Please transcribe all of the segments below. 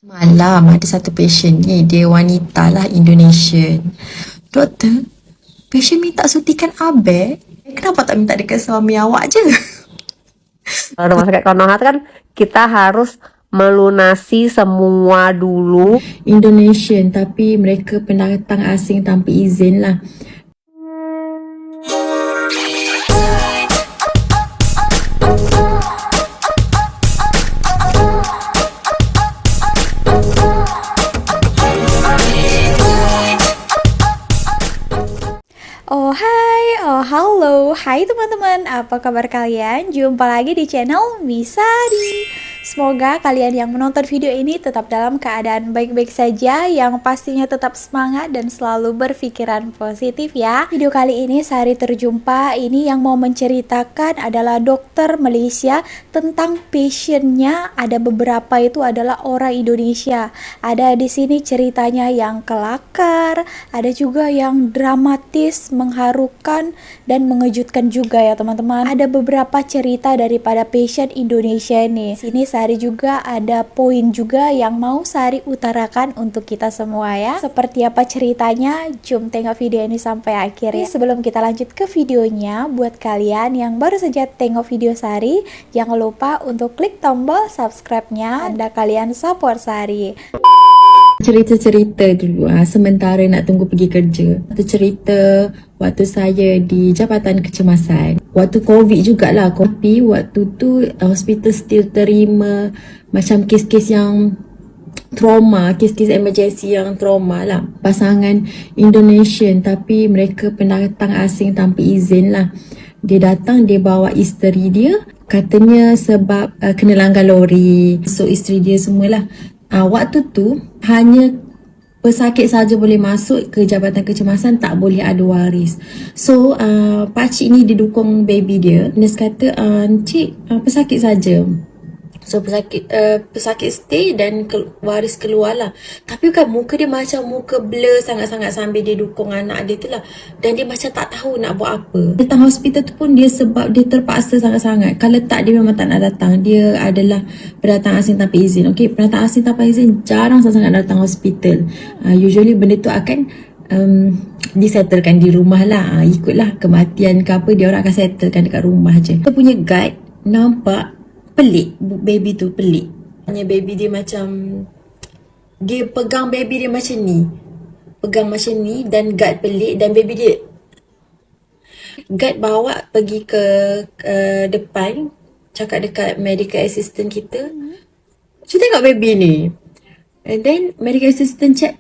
Malam ada satu patient ni, dia wanita lah, Indonesian. Doktor, patient minta suntikan abeg. Kenapa tak minta dekat suami awak je? Kalau rumah sakit Konoha kan kita harus melunasi semua dulu. Indonesian tapi mereka pendatang asing tanpa izin lah. Oh hai, oh halo, hai teman-teman, apa kabar kalian? Jumpa lagi di channel Misari. Semoga kalian yang menonton video ini tetap dalam keadaan baik-baik saja, yang pastinya tetap semangat dan selalu berpikiran positif ya. Video kali ini Sari terjumpa, ini yang mau menceritakan adalah dokter Malaysia tentang pasiennya. Ada beberapa itu adalah orang Indonesia. Ada di sini ceritanya yang kelakar, ada juga yang dramatis, mengharukan dan mengejutkan juga ya teman-teman. Ada beberapa cerita daripada pasien Indonesia nih. Sini Sari juga ada poin juga yang mau Sari utarakan untuk kita semua ya. Seperti apa ceritanya? Jom tengok video ini sampai akhir ya. Sebelum kita lanjut ke videonya, buat kalian yang baru saja tengok video Sari, jangan lupa untuk klik tombol subscribe-nya. Tanda kalian support Sari. Cerita-cerita dulu sementara nak tunggu pergi kerja. Satu cerita waktu saya di Jabatan Kecemasan. Waktu COVID jugalah, tapi waktu tu hospital still terima macam kes-kes yang trauma, kes-kes emergency yang trauma lah. Pasangan Indonesian tapi mereka pendatang asing tanpa izin lah. Dia datang, dia bawa isteri dia, katanya sebab kena langgar lori. So isteri dia semualah. Waktu tu hanya pesakit saja boleh masuk ke Jabatan Kecemasan, tak boleh ada waris. So pakcik ni didukung baby dia. Nurse kata, cik pesakit saja. So pesakit stay dan waris keluar lah. Tapi kan muka dia macam muka blur sangat-sangat sambil dia dukung anak dia tu lah. Dan dia macam tak tahu nak buat apa. Datang hospital tu pun dia sebab dia terpaksa sangat-sangat. Kalau tak, dia memang tak nak datang. Dia adalah pendatang asing tanpa izin. Okay, pendatang asing tanpa izin jarang sangat datang hospital. Usually benda tu akan disettlekan di rumah lah. Ikutlah kematian ke apa, dia orang akan settlekan dekat rumah je. Kita punya guide nampak pelik, baby tu pelik. Hanya baby dia macam, dia pegang baby dia macam ni. Pegang macam ni dan guard pelik, dan baby dia guard bawa pergi ke depan, cakap dekat medical assistant kita, cuba tengok baby ni. And then medical assistant check,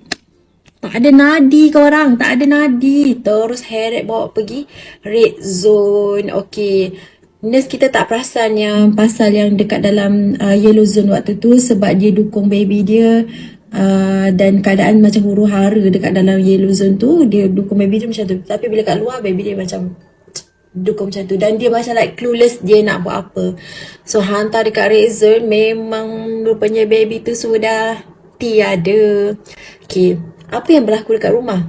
tak ada nadi korang, tak ada nadi. Terus heret bawa pergi red zone. Okay, nurse kita tak perasan yang pasal yang dekat dalam yellow zone waktu tu, sebab dia dukung baby dia dan keadaan macam huru-hara dekat dalam yellow zone tu. Dia dukung baby dia macam tu, tapi bila kat luar baby dia macam dukung macam tu, dan dia macam like clueless dia nak buat apa. So hantar dekat red zone, memang rupanya baby tu sudah tiada. Okay, apa yang berlaku dekat rumah?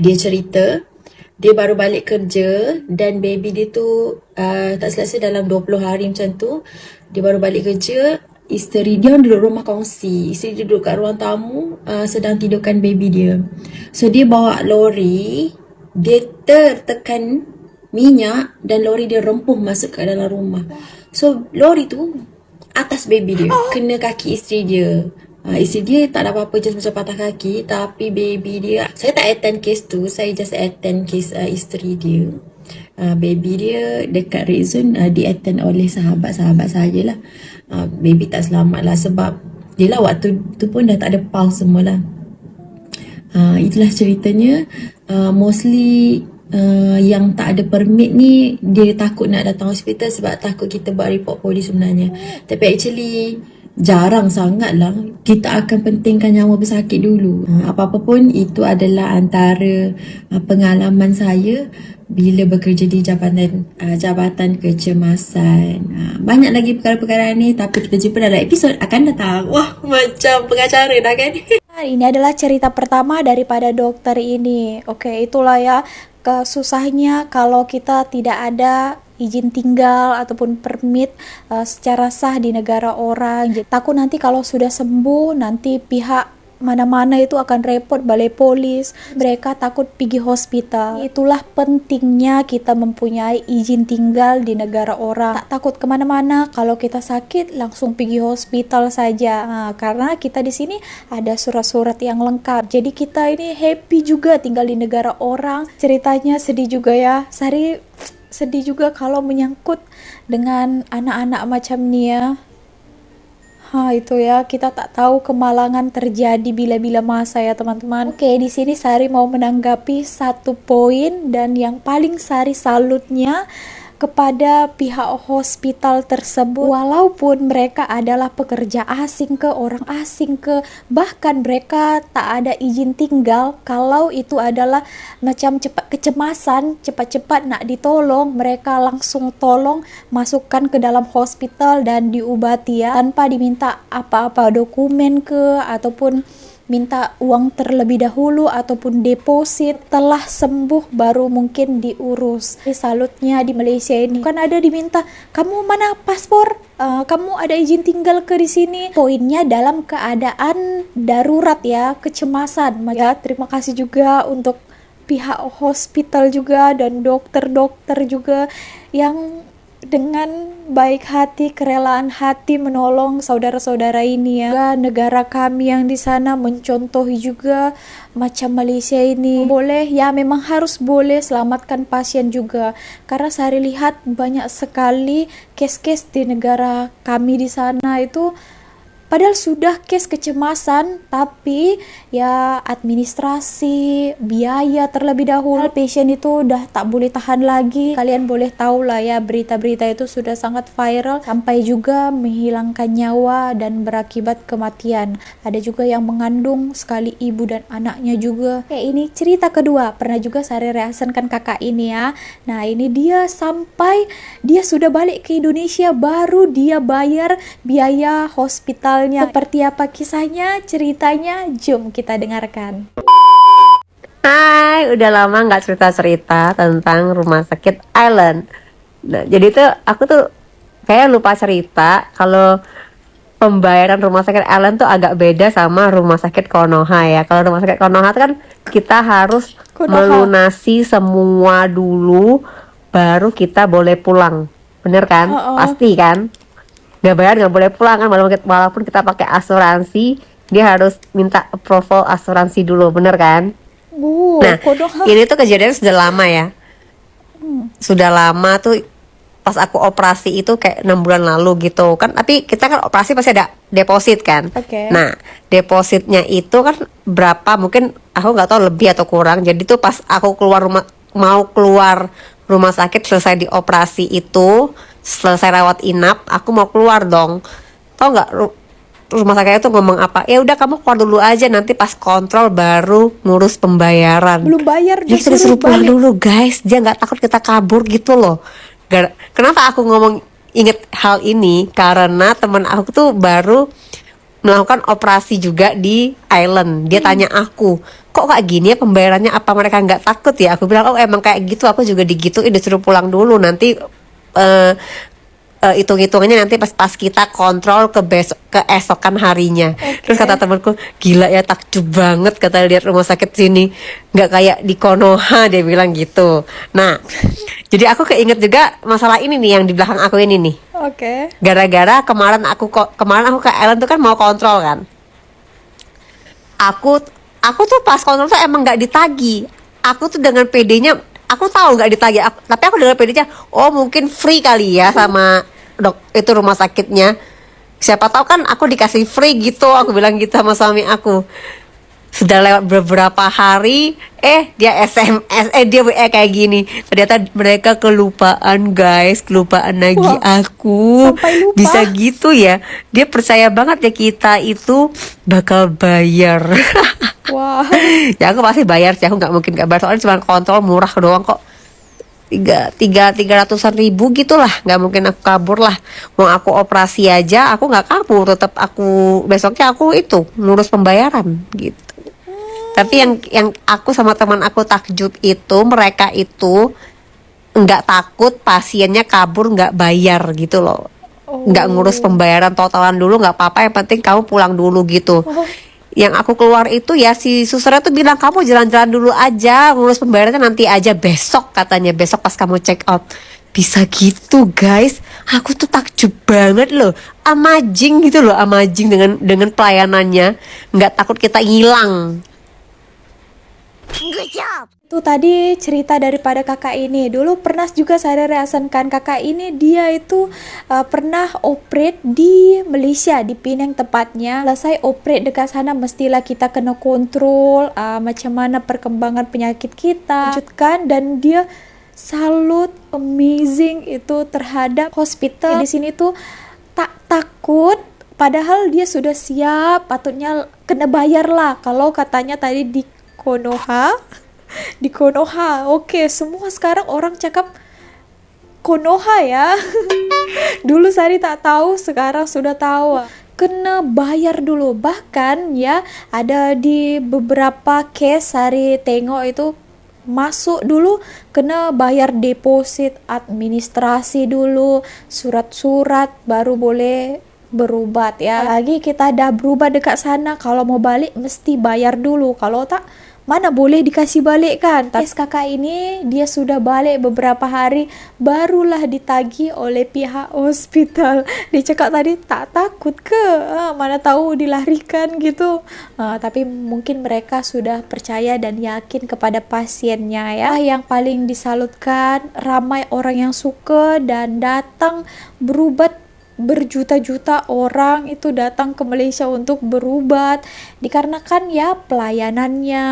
Dia cerita dia baru balik kerja dan baby dia tu tak selesa dalam 20 hari macam tu. Dia baru balik kerja, isteri dia duduk rumah kongsi. Isteri dia duduk kat ruang tamu sedang tidurkan baby dia. So dia bawa lori, dia tertekan minyak dan lori dia rempuh masuk ke dalam rumah. So lori tu atas baby dia, kena kaki isteri dia. Isteri dia tak ada apa-apa, just macam patah kaki. Tapi baby dia, saya tak attend case tu, saya just attend case isteri dia. Baby dia dekat red zone di attend oleh sahabat-sahabat sajalah. Baby tak selamat lah, sebab dia lah waktu tu pun dah tak ada pulse semualah. Itulah ceritanya. Mostly yang tak ada permit ni, dia takut nak datang hospital sebab takut kita buat report polis sebenarnya. Tapi actually jarang sangat lah kita akan pentingkan nyawa pesakit dulu. Apa-apa pun itu adalah antara pengalaman saya bila bekerja di Jabatan Kecemasan. Banyak lagi perkara-perkara ni, tapi kita jumpa dalam episod akan datang. Wah, macam pengacara dah kan. Ini adalah cerita pertama daripada dokter ini. Oke, itulah ya kesusahnya kalau kita tidak ada izin tinggal ataupun permit secara sah di negara orang. Jadi, takut nanti kalau sudah sembuh nanti pihak mana-mana itu akan repot balai polis, mereka takut pergi hospital. Itulah pentingnya kita mempunyai izin tinggal di negara orang, tak takut kemana-mana. Kalau kita sakit langsung pergi hospital saja. Karena kita di sini ada surat-surat yang lengkap, jadi kita ini happy juga tinggal di negara orang. Ceritanya sedih juga ya, Sari sedih juga kalau menyangkut dengan anak-anak macam ni ya. Itu ya, kita tak tahu kemalangan terjadi bila-bila masa ya teman-teman. Oke, di sini Sari mau menanggapi satu poin dan yang paling Sari salutnya kepada pihak hospital tersebut, walaupun mereka adalah pekerja asing ke orang asing ke, bahkan mereka tak ada izin tinggal, kalau itu adalah macam cepat kecemasan, cepat-cepat nak ditolong, mereka langsung tolong, masukkan ke dalam hospital dan diobati ya, tanpa diminta apa-apa dokumen ke ataupun minta uang terlebih dahulu ataupun deposit. Telah sembuh baru mungkin diurus. Salutnya di Malaysia ini kan ada diminta, kamu mana paspor, kamu ada izin tinggal ke di sini. Poinnya dalam keadaan darurat ya, kecemasan ya. Terima kasih juga untuk pihak hospital juga dan dokter-dokter juga yang dengan baik hati, kerelaan hati menolong saudara-saudara ini ya. Negara kami yang di sana mencontohi juga macam Malaysia ini. Boleh ya, memang harus boleh selamatkan pasien juga. Karena saya lihat banyak sekali kes-kes di negara kami di sana itu padahal sudah kes kecemasan, tapi ya administrasi, biaya terlebih dahulu. Pasien itu udah tak boleh tahan lagi. Kalian boleh tahu lah ya, berita-berita itu sudah sangat viral sampai juga menghilangkan nyawa dan berakibat kematian. Ada juga yang mengandung sekali ibu dan anaknya juga. Ini cerita kedua, pernah juga saya reaksikan kakak ini ya. Nah ini dia sampai dia sudah balik ke Indonesia baru dia bayar biaya hospital. Seperti apa kisahnya, ceritanya, jom kita dengarkan. Hai, udah lama nggak cerita-cerita tentang rumah sakit Island. Nah, jadi tuh aku tuh kayak lupa cerita kalau pembayaran rumah sakit Island tuh agak beda sama rumah sakit Konoha ya. Kalau rumah sakit Konoha tuh kan kita harus melunasi semua dulu, baru kita boleh pulang. Bener kan? Pasti kan? Nggak bayar nggak boleh pulang kan, walaupun kita pakai asuransi, dia harus minta approval asuransi dulu, bener kan? Nah, ini tuh kejadian sudah lama ya. Sudah lama tuh, pas aku operasi itu kayak 6 bulan lalu gitu kan. Tapi kita kan operasi pasti ada deposit kan. Nah, depositnya itu kan berapa, mungkin aku nggak tahu lebih atau kurang. Jadi tuh pas aku mau keluar rumah sakit selesai dioperasi itu, selesai rawat inap, aku mau keluar dong. Tau nggak rumah sakit itu ngomong apa? Ya udah kamu keluar dulu aja, nanti pas kontrol baru ngurus pembayaran. Belum bayar dia disuruh pulang dulu guys. Dia nggak takut kita kabur gitu loh. Kenapa aku inget hal ini? Karena teman aku tuh baru melakukan operasi juga di Island. Dia tanya aku, kok kayak gini ya pembayarannya, apa mereka nggak takut ya? Aku bilang, oh emang kayak gitu, aku juga digituin, disuruh pulang dulu, nanti hitung-hitungannya nanti pas kita kontrol keesokan harinya. Terus kata temanku, gila ya, takjub banget kata lihat rumah sakit sini, nggak kayak di Konoha, dia bilang gitu. Nah jadi aku keinget juga masalah ini nih yang di belakang aku ini nih. Gara-gara kemarin aku ke Island tuh kan mau kontrol kan. Aku tuh pas kontrol tuh emang nggak ditagi. Aku tuh dengan PD-nya, aku tahu nggak ditagi, tapi aku dengan PD-nya, oh mungkin free kali ya sama itu rumah sakitnya. Siapa tahu kan aku dikasih free gitu, aku bilang gitu sama suami aku. Sudah lewat beberapa hari, dia SMS, dia WA kayak gini. Ternyata mereka kelupaan guys, kelupaan lagi aku. Bisa gitu ya. Dia percaya banget ya kita itu bakal bayar. Ya aku pasti bayar sih, aku nggak mungkin nggak bayar, soalnya cuma kontrol murah doang kok. 300-an ribu gitulah, nggak mungkin aku kabur lah. Mau aku operasi aja, aku nggak kabur, tetap aku besoknya aku itu ngurus pembayaran gitu. Tapi yang aku sama teman aku takjub itu, mereka itu nggak takut pasiennya kabur nggak bayar gitu loh. Nggak ngurus pembayaran totalan dulu nggak apa-apa, yang penting kamu pulang dulu gitu. Yang aku keluar itu ya si susternya tuh bilang kamu jalan-jalan dulu aja, ngurus pembayarannya nanti aja besok, katanya besok pas kamu check out. Bisa gitu guys, aku tuh takjub banget loh, amazing gitu loh, amazing dengan pelayanannya, nggak takut kita hilang. Itu tadi cerita daripada kakak ini. Dulu pernah juga saya reasankan kakak ini, dia itu pernah operate di Malaysia, di Penang tepatnya. Selesai operate dekat sana mestilah kita kena kontrol macam mana perkembangan penyakit kita. Lanjutkan, dan dia salut, amazing itu terhadap hospital di sini tuh, tak takut. Padahal dia sudah siap, patutnya kena bayar lah. Kalau katanya tadi di Konoha, di Konoha. Oke, semua sekarang orang cakap Konoha ya. Dulu saya tak tahu, sekarang sudah tahu. Kena bayar dulu. Bahkan ya, ada di beberapa case saya tengok itu, masuk dulu kena bayar deposit, administrasi dulu, surat-surat, baru boleh berubat ya. Lagi kita dah berubat dekat sana, kalau mau balik mesti bayar dulu. Kalau tak, mana boleh dikasih balik kan. Tapi kakak ini dia sudah balik beberapa hari, barulah ditagih oleh pihak hospital. Dia cakap tadi tak takut ke? Mana tahu dilarikan gitu. Tapi mungkin mereka sudah percaya dan yakin kepada pasiennya ya. Yang paling disalutkan, ramai orang yang suka dan datang berubat. Berjuta-juta orang itu datang ke Malaysia untuk berubat, dikarenakan ya pelayanannya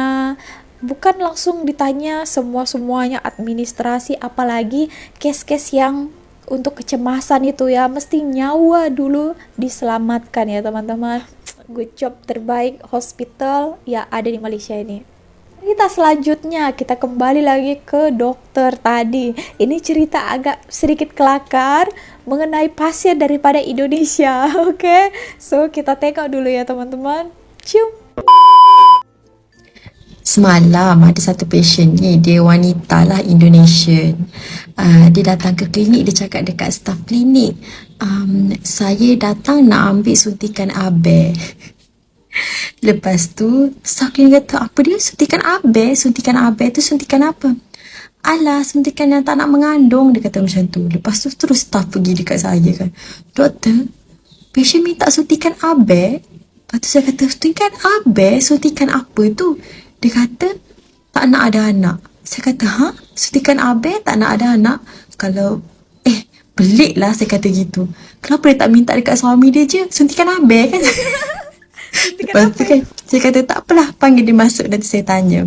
bukan langsung ditanya semua-semuanya, administrasi, apalagi case-case yang untuk kecemasan itu ya, mesti nyawa dulu diselamatkan ya teman-teman. Good job, terbaik hospital ya ada di Malaysia ini. Kita selanjutnya, kita kembali lagi ke dokter tadi. Ini cerita agak sedikit kelakar mengenai pasien daripada Indonesia. Oke, so kita tengok dulu ya teman-teman. Cium. Semalam ada satu patient ni, dia wanita lah, Indonesian. Dia datang ke klinik, dia cakap dekat staf klinik, saya datang nak ambil suntikan AB. Lepas tu staf klinik kata, apa dia suntikan AB? Suntikan AB tu suntikan apa? Alah, suntikan yang tak nak mengandung, dia kata macam tu. Lepas tu terus staf pergi dekat saya kan, doktor, patient minta suntikan AB. Lepas tu saya kata, suntikan AB? Suntikan apa tu? Dia kata tak nak ada anak. Saya kata, ha? Suntikan AB tak nak ada anak? Kalau pelik lah saya kata gitu. Kenapa dia tak minta dekat suami dia je? Suntikan AB kan? Lepas tu kan saya kata tak apalah, panggil dia masuk, nanti saya tanya.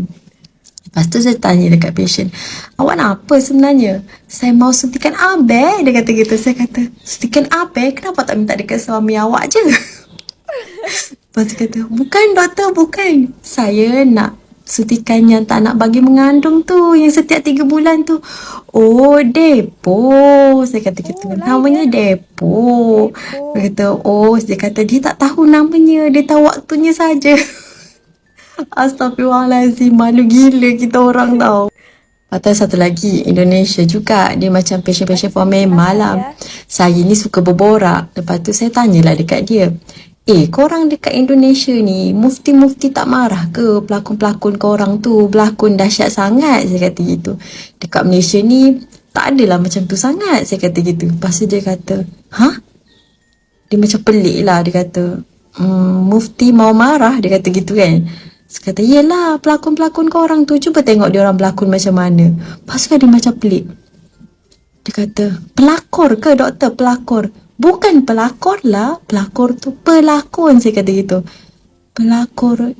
Lepas tu saya tanya dekat patient, awak nak apa sebenarnya? Saya mau suntikan AB, dia kata gitu. Saya kata, suntikan AB, kenapa tak minta dekat suami awak je? Lepas tu kata, bukan doktor, bukan, saya nak suntikan yang tak nak bagi mengandung tu, yang setiap 3 bulan tu. Oh, depo. Saya kata gitu. Namanya depo. Dia kata, oh, dia kata dia tak tahu namanya, dia tahu waktunya saja. Astaghfirullahalazim, malu gila kita orang tau. Atau satu lagi, Indonesia juga, dia macam patient-patient formal malam. Saya ni suka berborak. Lepas tu saya tanyalah dekat dia, korang dekat Indonesia ni, mufti-mufti tak marah ke pelakon-pelakon korang tu berlakon dahsyat sangat? Saya kata gitu. Dekat Malaysia ni tak adalah macam tu sangat, saya kata gitu. Lepas tu dia kata, ha? Dia macam pelik lah, dia kata, mufti mau marah, dia kata gitu kan. Saya kata, yelah, pelakon-pelakon korang tu, cuba tengok dia orang berlakon macam mana. Lepas tu dia macam pelik. Dia kata, pelakor ke doktor? Pelakor. Bukan pelakor lah, pelakor tu pelakon, saya kata gitu. Pelakor,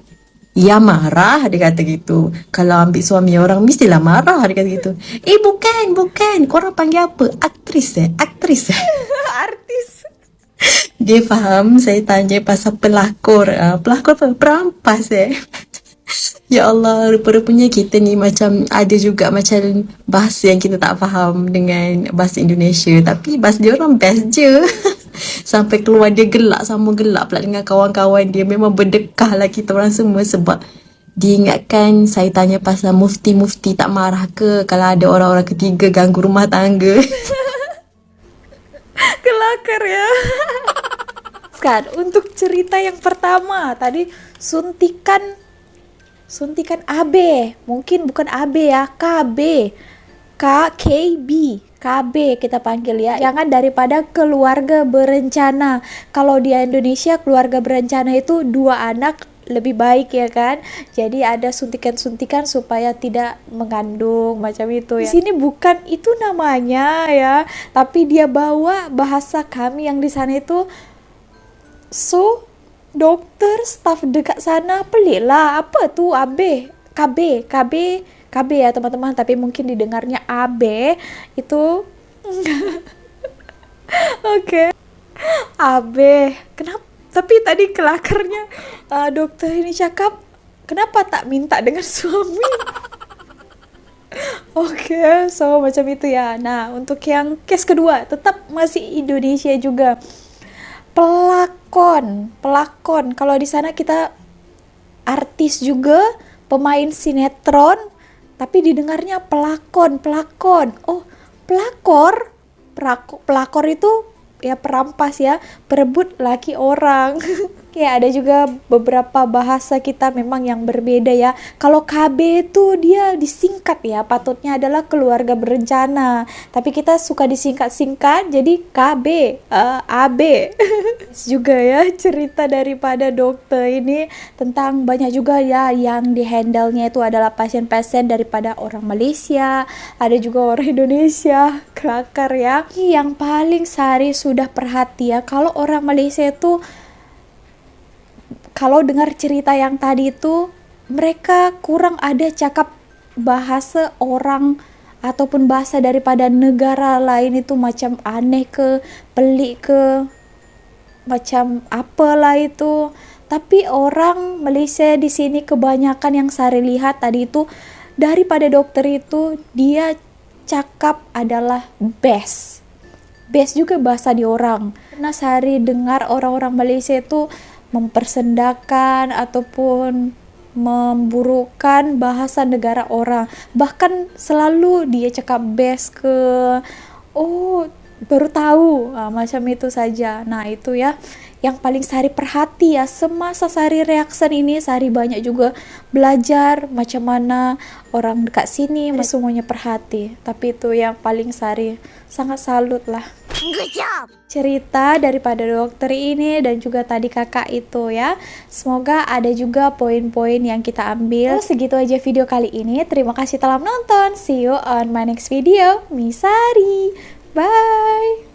ya marah, dia kata gitu. Kalau ambil suami orang mestilah marah, dia kata gitu. Bukan, korang panggil apa? Aktris aktris. Artis. Dia faham saya tanya pasal pelakor. Pelakor apa? Perampas Ya Allah, rupa-rupanya kita ni macam ada juga macam bahasa yang kita tak faham dengan bahasa Indonesia. Tapi bahasa dia orang best je. Sampai keluar dia gelak, sama gelak pula dengan kawan-kawan dia. Memang berdekah lah kita orang semua sebab Diingatkan saya tanya pasal mufti-mufti tak marah ke kalau ada orang-orang ketiga ganggu rumah tangga. Kelakar ya. Kan untuk cerita yang pertama tadi suntikan AB, mungkin bukan AB ya, KB, KB, KB kita panggil ya. Jangan daripada keluarga berencana. Kalau di Indonesia keluarga berencana itu 2 anak lebih baik ya kan. Jadi ada suntikan-suntikan supaya tidak mengandung macam itu ya. Di sini bukan itu namanya ya, tapi dia bawa bahasa kami yang di sana itu. So dokter, staf dekat sana pelik lah, apa tuh AB, KB ya teman-teman, tapi mungkin didengarnya AB itu. Oke. AB, kenapa? Tapi tadi kelakarnya dokter ini cakap, kenapa tak minta dengan suami? Oke, so macam itu ya. Nah, untuk yang case kedua, tetap masih Indonesia juga. Pelakon. Kalau di sana kita artis juga, pemain sinetron, tapi didengarnya pelakon. Oh, pelakor itu ya perampas ya, perebut laki orang. Ya ada juga beberapa bahasa kita memang yang berbeda ya. Kalau KB itu dia disingkat ya, patutnya adalah keluarga berencana, tapi kita suka disingkat-singkat jadi KB, AB. Juga ya cerita daripada dokter ini tentang banyak juga ya yang dihandle-nya itu adalah pasien-pasien daripada orang Malaysia, ada juga orang Indonesia. Kelakar ya. Yang paling Sari sudah perhati ya, kalau orang Malaysia itu kalau dengar cerita yang tadi itu, mereka kurang ada cakap bahasa orang ataupun bahasa daripada negara lain itu macam aneh ke, pelik ke, macam apalah itu. Tapi orang Malaysia di sini kebanyakan yang Sari lihat tadi itu, daripada dokter itu dia cakap adalah best juga bahasa di orang. Karena Sari dengar orang-orang Malaysia itu mempersendakan ataupun memburukkan bahasa negara orang, bahkan selalu dia cakap best ke, oh baru tahu, macam itu saja. Nah itu ya yang paling Sari perhati ya, semasa Sari reaction ini Sari banyak juga belajar macam mana orang dekat sini, semuanya perhati. Tapi itu yang paling Sari sangat salut lah. Good job. Cerita daripada dokter ini dan juga tadi kakak itu ya. Semoga ada juga poin-poin yang kita ambil. Segitu aja video kali ini. Terima kasih telah menonton. See you on my next video. Misari. Bye.